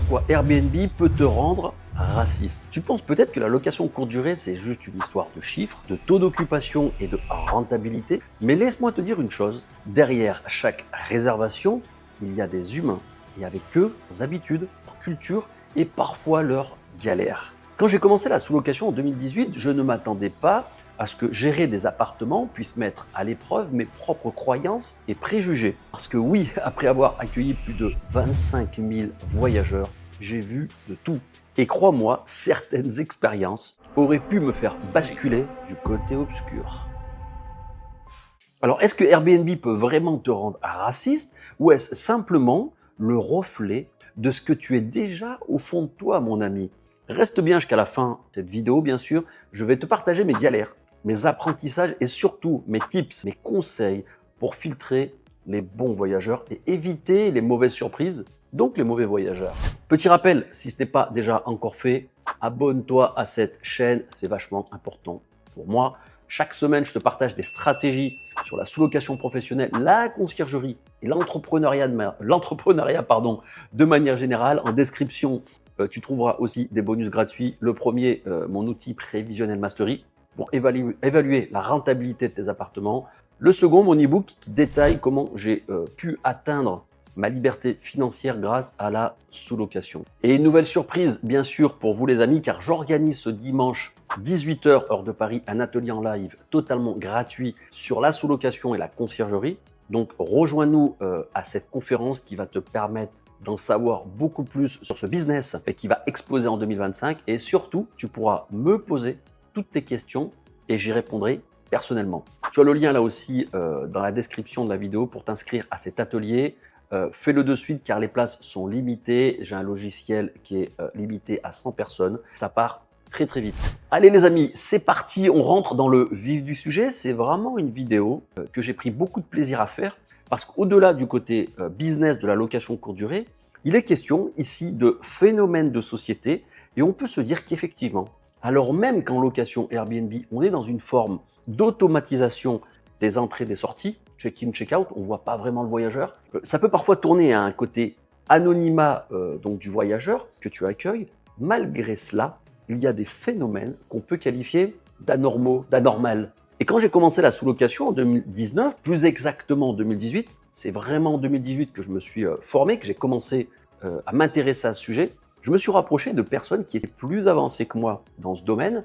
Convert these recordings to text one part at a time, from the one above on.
pourquoi Airbnb peut te rendre raciste. Tu penses peut-être que la location courte durée, c'est juste une histoire de chiffres, de taux d'occupation et de rentabilité. Mais laisse-moi te dire une chose, derrière chaque réservation, il y a des humains et avec eux, leurs habitudes, leur culture et parfois leurs galères. Quand j'ai commencé la sous-location en 2018, je ne m'attendais pas à ce que gérer des appartements puisse mettre à l'épreuve mes propres croyances et préjugés. Parce que oui, après avoir accueilli plus de 25 000 voyageurs, j'ai vu de tout. Et crois-moi, certaines expériences auraient pu me faire basculer du côté obscur. Alors, est-ce que Airbnb peut vraiment te rendre raciste ou est-ce simplement le reflet de ce que tu es déjà au fond de toi, mon ami? Reste bien jusqu'à la fin de cette vidéo, bien sûr. Je vais te partager mes galères, mes apprentissages et surtout mes tips, mes conseils pour filtrer les bons voyageurs et éviter les mauvaises surprises, donc les mauvais voyageurs. Petit rappel, si ce n'est pas déjà encore fait, abonne-toi à cette chaîne, c'est vachement important pour moi. Chaque semaine, je te partage des stratégies sur la sous-location professionnelle, la conciergerie et l'entrepreneuriat de manière générale. En description, tu trouveras aussi des bonus gratuits. Le premier, mon outil Prévisionnel Mastery pour évaluer la rentabilité de tes appartements. Le second, mon e-book qui détaille comment j'ai pu atteindre ma liberté financière grâce à la sous-location. Et une nouvelle surprise, bien sûr, pour vous les amis, car j'organise ce dimanche 18h heure de Paris un atelier en live totalement gratuit sur la sous-location et la conciergerie. Donc rejoins-nous à cette conférence qui va te permettre d'en savoir beaucoup plus sur ce business et qui va exploser en 2025. Et surtout, tu pourras me poser toutes tes questions et j'y répondrai personnellement. Tu as le lien là aussi dans la description de la vidéo pour t'inscrire à cet atelier. Fais-le de suite car les places sont limitées. J'ai un logiciel qui est limité à 100 personnes. Ça part très très vite. Allez les amis, c'est parti. On rentre dans le vif du sujet. C'est vraiment une vidéo que j'ai pris beaucoup de plaisir à faire parce qu'au-delà du côté business de la location courte durée, il est question ici de phénomènes de société et on peut se dire qu'effectivement, alors même qu'en location Airbnb, on est dans une forme d'automatisation des entrées et des sorties, check-in, check-out, on ne voit pas vraiment le voyageur. Ça peut parfois tourner à un côté anonymat donc du voyageur que tu accueilles. Malgré cela, il y a des phénomènes qu'on peut qualifier d'anormaux, d'anormal. Et quand j'ai commencé la sous-location en 2019, plus exactement en 2018, c'est vraiment en 2018 que je me suis formé, que j'ai commencé à m'intéresser à ce sujet, je me suis rapproché de personnes qui étaient plus avancées que moi dans ce domaine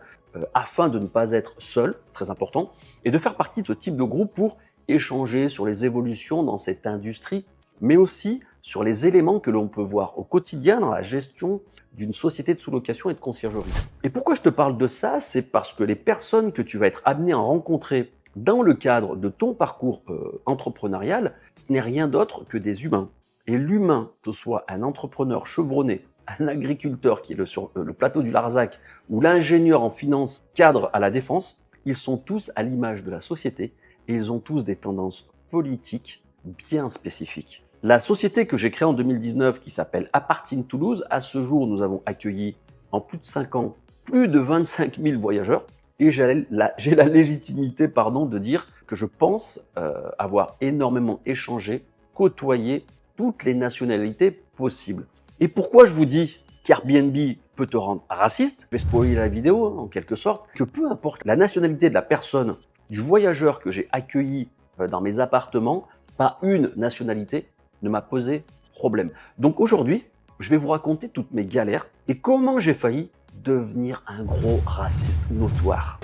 afin de ne pas être seul, très important, et de faire partie de ce type de groupe pour échanger sur les évolutions dans cette industrie, mais aussi sur les éléments que l'on peut voir au quotidien dans la gestion d'une société de sous-location et de conciergerie. Et pourquoi je te parle de ça? C'est parce que les personnes que tu vas être amené à rencontrer dans le cadre de ton parcours entrepreneurial, ce n'est rien d'autre que des humains. Et l'humain, que ce soit un entrepreneur chevronné, un agriculteur qui est sur le plateau du Larzac ou l'ingénieur en finance cadre à la défense, ils sont tous à l'image de la société et ils ont tous des tendances politiques bien spécifiques. La société que j'ai créée en 2019 qui s'appelle Apartine Toulouse, à ce jour, nous avons accueilli en plus de 5 ans plus de 25 000 voyageurs et j'ai la légitimité de dire que je pense avoir énormément échangé, côtoyé toutes les nationalités possibles. Et pourquoi je vous dis qu'Airbnb peut te rendre raciste? Je vais spoiler la vidéo en quelque sorte, que peu importe la nationalité de la personne, du voyageur que j'ai accueilli dans mes appartements, pas une nationalité ne m'a posé problème. Donc aujourd'hui, je vais vous raconter toutes mes galères et comment j'ai failli devenir un gros raciste notoire.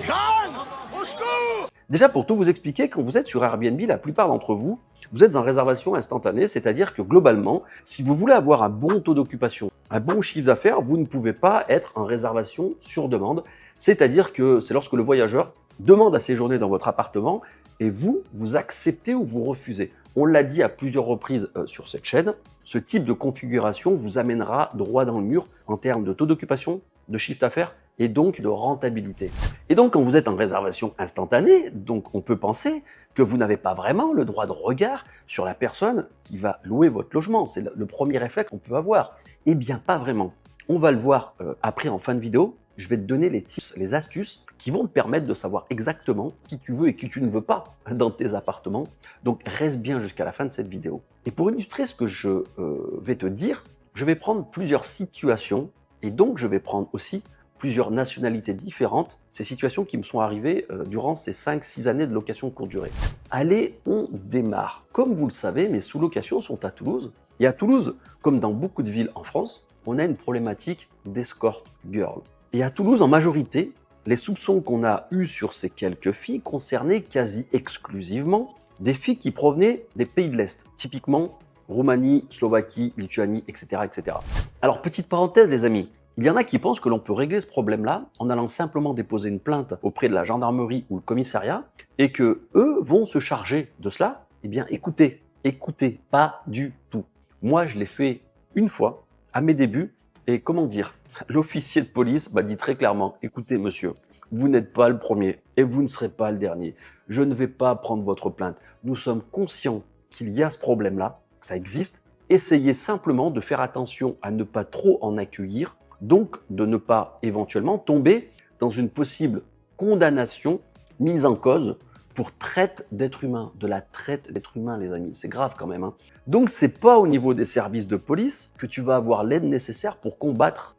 Déjà, pour tout vous expliquer, quand vous êtes sur Airbnb, la plupart d'entre vous, vous êtes en réservation instantanée, c'est-à-dire que globalement, si vous voulez avoir un bon taux d'occupation, un bon chiffre d'affaires, vous ne pouvez pas être en réservation sur demande, c'est-à-dire que c'est lorsque le voyageur demande à séjourner dans votre appartement et vous acceptez ou vous refusez. On l'a dit à plusieurs reprises sur cette chaîne, ce type de configuration vous amènera droit dans le mur en termes de taux d'occupation, de chiffre d'affaires et donc de rentabilité. Et donc quand vous êtes en réservation instantanée, donc on peut penser que vous n'avez pas vraiment le droit de regard sur la personne qui va louer votre logement. C'est le premier réflexe qu'on peut avoir. Eh bien pas vraiment. On va le voir après en fin de vidéo. Je vais te donner les tips, les astuces qui vont te permettre de savoir exactement qui tu veux et qui tu ne veux pas dans tes appartements. Donc reste bien jusqu'à la fin de cette vidéo. Et pour illustrer ce que je vais te dire, Je vais prendre plusieurs situations et donc je vais prendre aussi plusieurs nationalités différentes, ces situations qui me sont arrivées durant ces 5-6 années de location courte durée. Allez, on démarre. Comme vous le savez, mes sous-locations sont à Toulouse. Et à Toulouse, comme dans beaucoup de villes en France, on a une problématique d'escort girl. Et à Toulouse, en majorité, les soupçons qu'on a eus sur ces quelques filles concernaient quasi exclusivement des filles qui provenaient des pays de l'Est, typiquement Roumanie, Slovaquie, Lituanie, etc., etc. Alors, petite parenthèse, les amis, il y en a qui pensent que l'on peut régler ce problème-là en allant simplement déposer une plainte auprès de la gendarmerie ou le commissariat et que eux vont se charger de cela. Eh bien, écoutez, pas du tout. Moi, je l'ai fait une fois à mes débuts et comment dire, l'officier de police m'a dit très clairement, écoutez monsieur, vous n'êtes pas le premier et vous ne serez pas le dernier. Je ne vais pas prendre votre plainte. Nous sommes conscients qu'il y a ce problème-là, que ça existe. Essayez simplement de faire attention à ne pas trop en accueillir, donc de ne pas éventuellement tomber dans une possible condamnation, mise en cause pour traite d'êtres humains, de la traite d'êtres humains, les amis. C'est grave quand même. Donc, c'est pas au niveau des services de police que tu vas avoir l'aide nécessaire pour combattre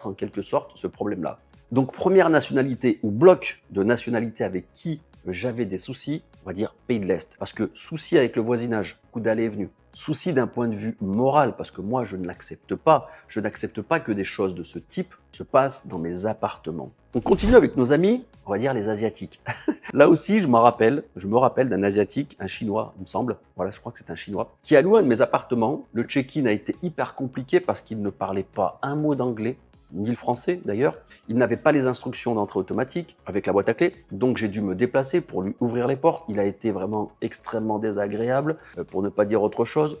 en quelque sorte ce problème-là. Donc, première nationalité ou bloc de nationalité avec qui j'avais des soucis, on va dire pays de l'Est. Parce que souci avec le voisinage, coup d'aller et venu. Souci d'un point de vue moral, parce que moi je ne l'accepte pas. Je n'accepte pas que des choses de ce type se passent dans mes appartements. On continue avec nos amis, on va dire les Asiatiques. Là aussi, je me rappelle d'un Asiatique, un Chinois, il me semble, voilà, je crois que c'est un Chinois, qui a loué un de mes appartements. Le check-in a été hyper compliqué parce qu'il ne parlait pas un mot d'anglais, ni le français d'ailleurs. Il n'avait pas les instructions d'entrée automatique avec la boîte à clés, donc j'ai dû me déplacer pour lui ouvrir les portes. Il a été vraiment extrêmement désagréable, pour ne pas dire autre chose.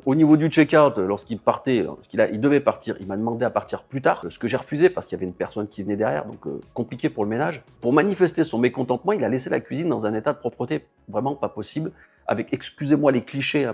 Au niveau du check-out, lorsqu'il devait partir, il m'a demandé à partir plus tard, ce que j'ai refusé parce qu'il y avait une personne qui venait derrière, donc compliqué pour le ménage. Pour manifester son mécontentement, il a laissé la cuisine dans un état de propreté vraiment pas possible, avec, excusez-moi les clichés,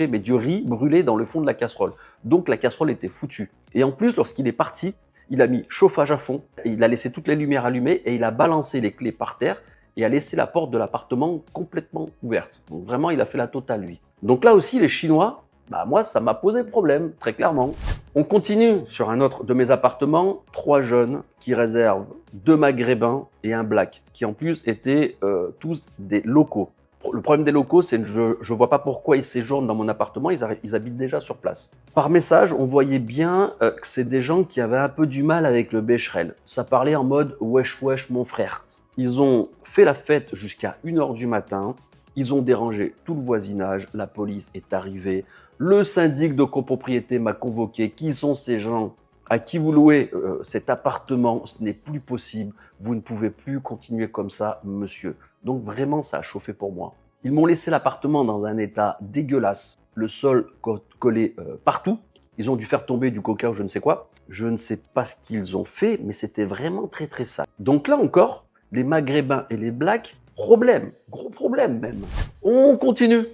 mais du riz brûlé dans le fond de la casserole. Donc la casserole était foutue. Et en plus, lorsqu'il est parti, il a mis chauffage à fond, il a laissé toutes les lumières allumées et il a balancé les clés par terre et a laissé la porte de l'appartement complètement ouverte. Donc vraiment, il a fait la totale, lui. Donc là aussi, les Chinois, moi, ça m'a posé problème, très clairement. On continue sur un autre de mes appartements, 3 jeunes qui réservent 2 maghrébins et un black, qui en plus étaient tous des locaux. Le problème des locaux, c'est que je ne vois pas pourquoi ils séjournent dans mon appartement, ils habitent déjà sur place. Par message, on voyait bien que c'est des gens qui avaient un peu du mal avec le bécherel. Ça parlait en mode « wesh wesh mon frère ». Ils ont fait la fête jusqu'à 1h du matin, ils ont dérangé tout le voisinage, la police est arrivée, le syndic de copropriété m'a convoqué, qui sont ces gens à qui vous louez cet appartement, ce n'est plus possible, vous ne pouvez plus continuer comme ça, monsieur. Donc vraiment, ça a chauffé pour moi. Ils m'ont laissé l'appartement dans un état dégueulasse, le sol collé partout. Ils ont dû faire tomber du coca ou je ne sais quoi. Je ne sais pas ce qu'ils ont fait, mais c'était vraiment très très sale. Donc là encore, les Maghrébins et les Blacks, problème, gros problème même. On continue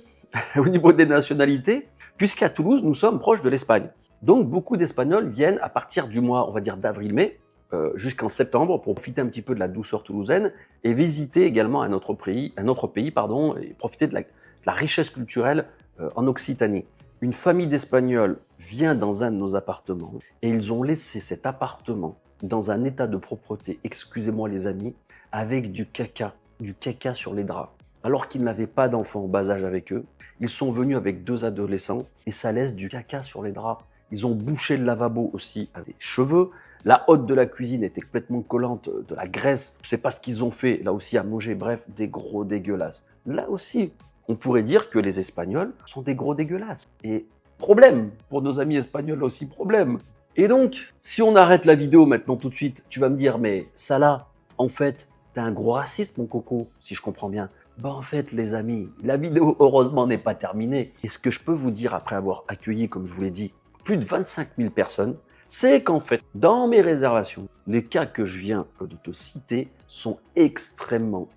au niveau des nationalités, puisqu'à Toulouse, nous sommes proches de l'Espagne. Donc beaucoup d'Espagnols viennent à partir du mois, on va dire d'avril-mai, jusqu'en septembre pour profiter un petit peu de la douceur toulousaine et visiter également un autre pays, et profiter de la richesse culturelle en Occitanie. Une famille d'Espagnols vient dans un de nos appartements et ils ont laissé cet appartement dans un état de propreté, excusez-moi les amis, avec du caca sur les draps. Alors qu'ils n'avaient pas d'enfants en bas âge avec eux, ils sont venus avec 2 adolescents et ça laisse du caca sur les draps. Ils ont bouché le lavabo aussi avec des cheveux. La hotte de la cuisine était complètement collante, de la graisse. Je ne sais pas ce qu'ils ont fait, là aussi à manger, bref, des gros dégueulasses. Là aussi, on pourrait dire que les Espagnols sont des gros dégueulasses. Et problème, pour nos amis espagnols aussi, problème. Et donc, si on arrête la vidéo maintenant tout de suite, tu vas me dire, mais Salah, en fait, t'es un gros raciste, mon coco, si je comprends bien. En fait, les amis, la vidéo, heureusement, n'est pas terminée. Et ce que je peux vous dire, après avoir accueilli, comme je vous l'ai dit, plus de 25 000 personnes, c'est qu'en fait, dans mes réservations, les cas que je viens de te citer sont extrêmement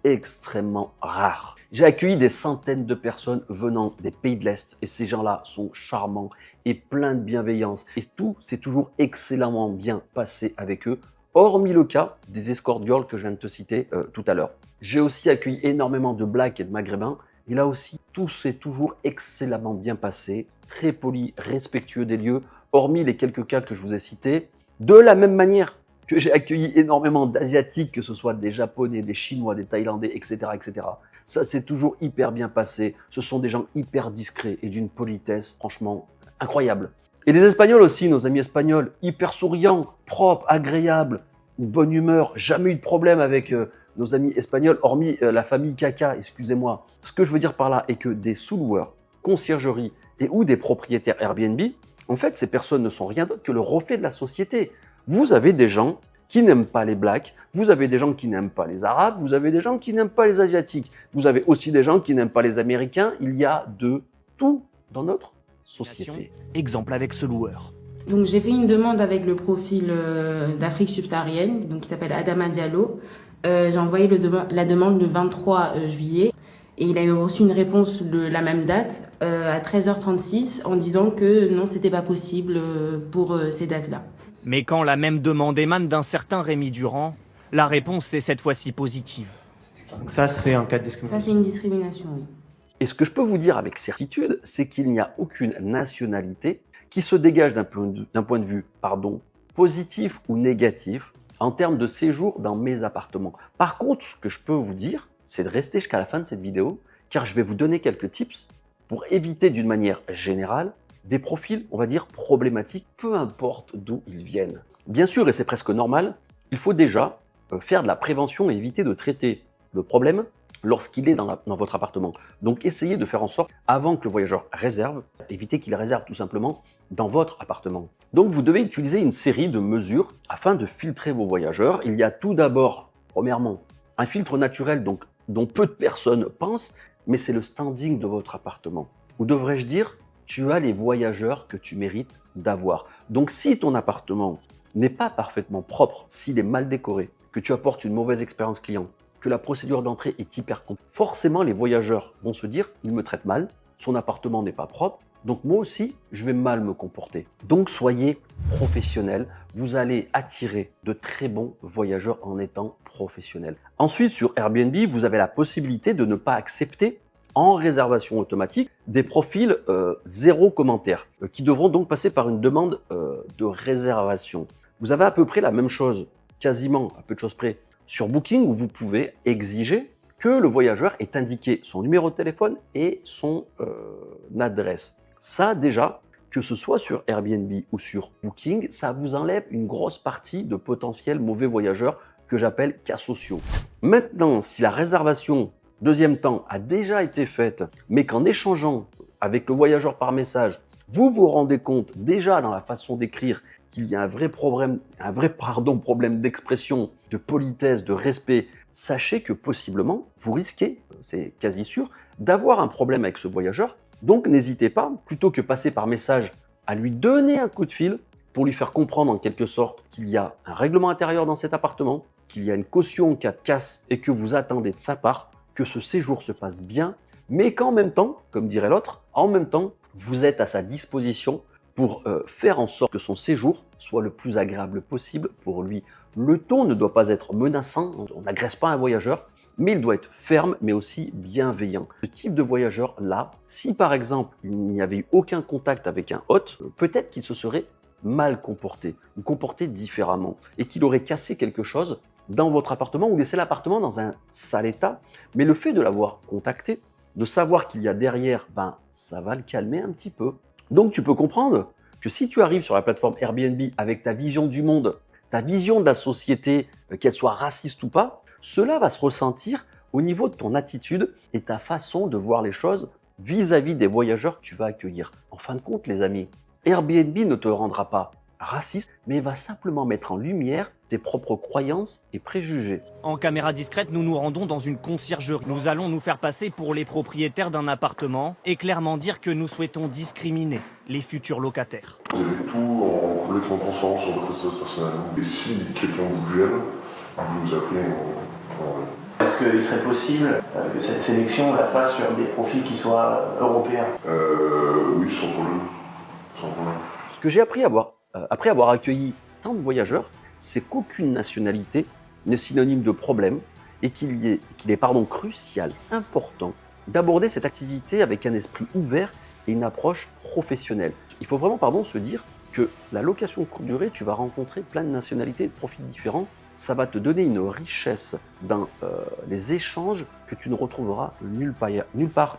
rares. J'ai accueilli des centaines de personnes venant des pays de l'Est et ces gens-là sont charmants et pleins de bienveillance. Et tout s'est toujours excellemment bien passé avec eux, hormis le cas des escort girls que je viens de te citer tout à l'heure. J'ai aussi accueilli énormément de Blacks et de Maghrébins. Et là aussi, tout s'est toujours excellemment bien passé, très poli, respectueux des lieux. hormis les quelques cas que je vous ai cités, de la même manière que j'ai accueilli énormément d'Asiatiques, que ce soit des Japonais, des Chinois, des Thaïlandais, etc., etc. Ça s'est toujours hyper bien passé. Ce sont des gens hyper discrets et d'une politesse, franchement, incroyable. Et les Espagnols aussi, nos amis espagnols, hyper souriants, propres, agréables, une bonne humeur, jamais eu de problème avec nos amis espagnols, hormis la famille Caca, excusez-moi. Ce que je veux dire par là est que des sous-loueurs, conciergeries et ou des propriétaires Airbnb, en fait, ces personnes ne sont rien d'autre que le reflet de la société. Vous avez des gens qui n'aiment pas les blacks, vous avez des gens qui n'aiment pas les arabes, vous avez des gens qui n'aiment pas les asiatiques, vous avez aussi des gens qui n'aiment pas les américains. Il y a de tout dans notre société. Exemple avec ce loueur. Donc j'ai fait une demande avec le profil d'Afrique subsaharienne, donc qui s'appelle Adama Diallo. J'ai envoyé la demande le 23 juillet et il a eu reçu une réponse la même date à 13h36 en disant que non, c'était pas possible pour ces dates-là. Mais quand la même demande émane d'un certain Rémi Durand, la réponse est cette fois-ci positive. Donc ça, c'est un cas de discrimination. Ça, c'est une discrimination, oui. Et ce que je peux vous dire avec certitude, c'est qu'il n'y a aucune nationalité qui se dégage d'un point de vue positif ou négatif en termes de séjour dans mes appartements. Par contre, ce que je peux vous dire, c'est de rester jusqu'à la fin de cette vidéo, car je vais vous donner quelques tips pour éviter d'une manière générale des profils, on va dire, problématiques, peu importe d'où ils viennent. Bien sûr, et c'est presque normal, il faut déjà faire de la prévention et éviter de traiter le problème lorsqu'il est dans votre appartement. Donc essayez de faire en sorte, avant que le voyageur réserve, évitez qu'il réserve tout simplement dans votre appartement. Donc vous devez utiliser une série de mesures afin de filtrer vos voyageurs. Il y a tout d'abord, premièrement, un filtre naturel dont peu de personnes pensent, mais c'est le standing de votre appartement. Ou devrais-je dire, tu as les voyageurs que tu mérites d'avoir. Donc si ton appartement n'est pas parfaitement propre, s'il est mal décoré, que tu apportes une mauvaise expérience client, que la procédure d'entrée est hyper complexe, forcément les voyageurs vont se dire « il me traite mal, son appartement n'est pas propre, donc moi aussi je vais mal me comporter ». Donc soyez professionnels, vous allez attirer de très bons voyageurs en étant professionnels. Ensuite sur Airbnb, vous avez la possibilité de ne pas accepter en réservation automatique des profils zéro commentaire qui devront donc passer par une demande de réservation. Vous avez à peu près la même chose, quasiment à peu de choses près, sur Booking où vous pouvez exiger que le voyageur ait indiqué son numéro de téléphone et son adresse. Ça déjà, que ce soit sur Airbnb ou sur Booking, ça vous enlève une grosse partie de potentiels mauvais voyageurs que j'appelle cas sociaux. Maintenant, si la réservation deuxième temps a déjà été faite, mais qu'en échangeant avec le voyageur par message, vous vous rendez compte déjà dans la façon d'écrire qu'il y a un vrai problème d'expression, de politesse, de respect, sachez que possiblement, vous risquez, c'est quasi sûr, d'avoir un problème avec ce voyageur. Donc n'hésitez pas, plutôt que passer par message, à lui donner un coup de fil pour lui faire comprendre en quelque sorte qu'il y a un règlement intérieur dans cet appartement, qu'il y a une caution en cas de casse et que vous attendez de sa part que ce séjour se passe bien, mais qu'en même temps, comme dirait l'autre, en même temps, vous êtes à sa disposition pour faire en sorte que son séjour soit le plus agréable possible pour lui. Le ton ne doit pas être menaçant, on n'agresse pas un voyageur, mais il doit être ferme, mais aussi bienveillant. Ce type de voyageur-là, si par exemple il n'y avait eu aucun contact avec un hôte, peut-être qu'il se serait mal comporté, ou comporté différemment, et qu'il aurait cassé quelque chose dans votre appartement ou laissé l'appartement dans un sale état. Mais le fait de l'avoir contacté, de savoir qu'il y a derrière, ça va le calmer un petit peu. Donc tu peux comprendre que si tu arrives sur la plateforme Airbnb avec ta vision du monde, ta vision de la société, qu'elle soit raciste ou pas, cela va se ressentir au niveau de ton attitude et ta façon de voir les choses vis-à-vis des voyageurs que tu vas accueillir. En fin de compte, les amis, Airbnb ne te rendra pas raciste, mais va simplement mettre en lumière tes propres croyances et préjugés. En caméra discrète, nous nous rendons dans une conciergerie. Nous allons nous faire passer pour les propriétaires d'un appartement et clairement dire que nous souhaitons discriminer les futurs locataires. Vous avez tout en complètement transparent sur votre espace personnel. Et si quelqu'un vous gêne, vous nous appelez en... Est-ce qu'il serait possible que cette sélection la fasse sur des profils qui soient européens? Oui, sans problème. Sans problème. Ce que j'ai appris après avoir accueilli tant de voyageurs, c'est qu'aucune nationalité n'est synonyme de problème et qu'il est crucial, important, d'aborder cette activité avec un esprit ouvert et une approche professionnelle. Il faut vraiment se dire que la location courte durée, tu vas rencontrer plein de nationalités et de profils différents. Ça va te donner une richesse dans les échanges que tu ne retrouveras nulle part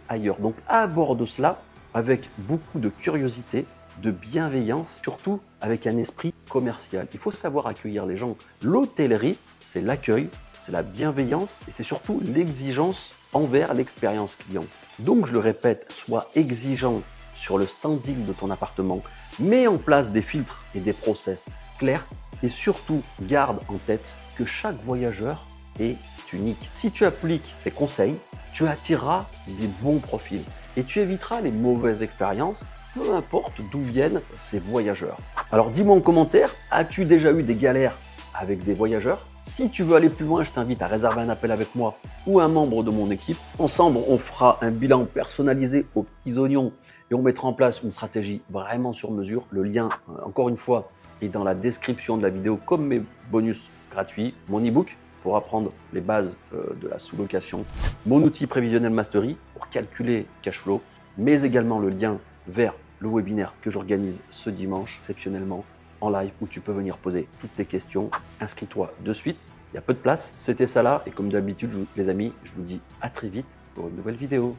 ailleurs. Donc aborde cela avec beaucoup de curiosité, de bienveillance, surtout avec un esprit commercial. Il faut savoir accueillir les gens. L'hôtellerie, c'est l'accueil, c'est la bienveillance et c'est surtout l'exigence envers l'expérience client. Donc je le répète, sois exigeant sur le standing de ton appartement, mets en place des filtres et des process clairs et surtout garde en tête que chaque voyageur est unique. Si tu appliques ces conseils, tu attireras des bons profils et tu éviteras les mauvaises expériences, peu importe d'où viennent ces voyageurs. Alors dis-moi en commentaire, as-tu déjà eu des galères avec des voyageurs? Si tu veux aller plus loin, je t'invite à réserver un appel avec moi ou un membre de mon équipe. Ensemble, on fera un bilan personnalisé aux petits oignons et on mettra en place une stratégie vraiment sur mesure. Le lien, encore une fois, est dans la description de la vidéo comme mes bonus gratuits, mon e-book pour apprendre les bases de la sous-location, mon outil prévisionnel Mastery pour calculer cash flow, mais également le lien vers le webinaire que j'organise ce dimanche exceptionnellement en live où tu peux venir poser toutes tes questions. Inscris-toi de suite, il y a peu de place. C'était ça là et comme d'habitude les amis, je vous dis à très vite pour une nouvelle vidéo.